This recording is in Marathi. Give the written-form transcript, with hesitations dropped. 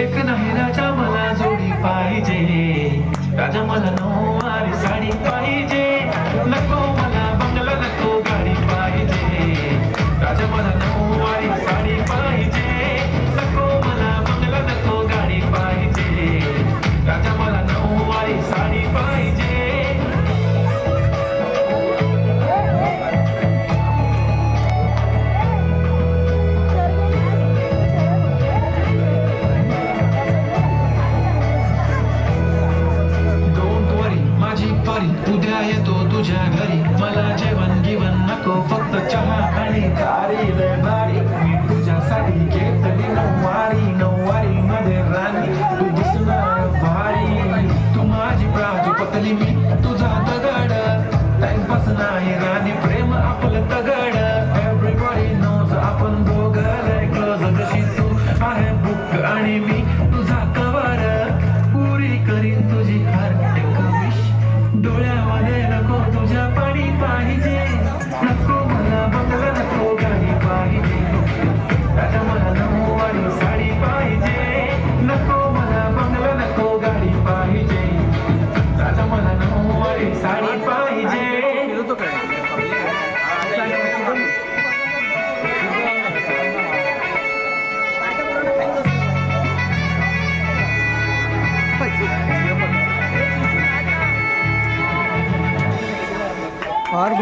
एक नाही राजा मला जोडी पाहिजे, राजा मला नऊवारी साडी पाहिजे. नको मला बंगला नको गाडी पाहिजे, राजा मला नऊवारी साडी पाहिजे. नको मला बंगला नको गाडी पाहिजे, राजा मला नऊवारी साडी पाहिजे. उद्या येतो तुझ्या घरी, मला जेवण गिवण नको फक्त चहा आणि तारी रे बारी. मी तुझ्यासाठी घेतली नऊवारी, नऊवारी मध्ये राणी तू दिसणार भारी. तू माझी प्राजू मी तुझा दगड, टाइमपास नाही राणी प्रेम आपलं तगड. एव्हरीबॉडी नोज आपण दोघं क्लोज, जशी तू आहे बुक आणि मी तुझा कवर. पुरी करीन तुझी हर एक विश, डोळ्यामध्ये नको तुझ्या पाणी पाहिजे. नको मला बंगला नको गाडी पाहिजे, राजा मला नऊवारी साडी पाहिजे. नको मला बंगला नको गाडी पाहिजे, राजा मला नऊवारी साडी पाहिजे. और